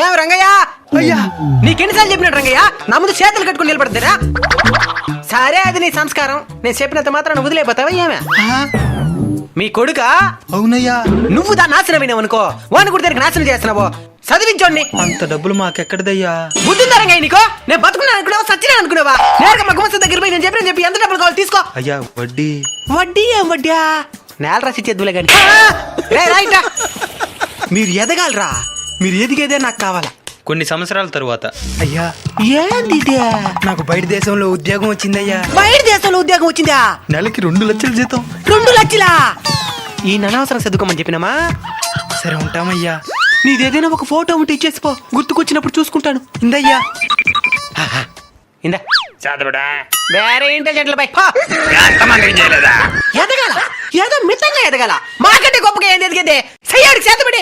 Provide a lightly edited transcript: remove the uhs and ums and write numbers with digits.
ఏం రంగయ్య అయ్యా నీకెన్నిసార్లు చెప్పినట్టు రంగయ్య నా ముందు చేతులు కట్టుకుని నిలబడతారా? సరే అది నీ సంస్కారం, నేను చెప్పినంత మాత్రం వదిలేపోతావా ఏమే? మీ కొడుక అవునయ్యా. నువ్వు దాన్ని నాశనమైనావు అనుకో, వాడిని కూడా దానికి నాశనం చేస్తున్నావు. చదివించోండి. అంత డబ్బులు మాకెక్కడదయ్యా? బుద్ధిందా రంగయ్య నీకో? నేను బతుకున్నాను అనుకున్నావా, సచ్చినా అనుకున్నావా? నేరుగా మా గుమస్తా దగ్గర పోయి నేను చెప్పి ఎంత డబ్బులు కావాలి తీసుకో. అయ్యా వడ్డీ. వడ్డీ ఏం వడ్డా? నేల రాసి చేద్దులే గాని. రైట్, మీరు ఎదగాలరా, మీరు ఎదిగేదే నాకు కావాలా. కొన్ని సంవత్సరాల తరువాత అయ్యా ఏంది నాకు బయట దేశంలో ఉద్యోగం వచ్చిందయ్యా. బయట దేశంలో ఉద్యోగం వచ్చిందా? నెలకి 2 లక్షల జీతం. 2 లక్షలా? ఈ అనవసరం చదువుకోమని చెప్పినామా? సరే ఉంటామయ్యా. నీదేదైనా ఒక ఫోటో ఉంటే ఇచ్చేసిపో, గుర్తుకొచ్చినప్పుడు చూసుకుంటాను. ఇందయ్యా. ఇందా చదవడా వేరే ఇంటెలిజెంట్ల పై ఎంతమందికి చేయలేదా? ఎదగాల, ఏదో మితంగా ఎదగాల. మాకంటే గొప్పగా ఏం ఎదిగేదే? సయ్యాడికి చేతబడి.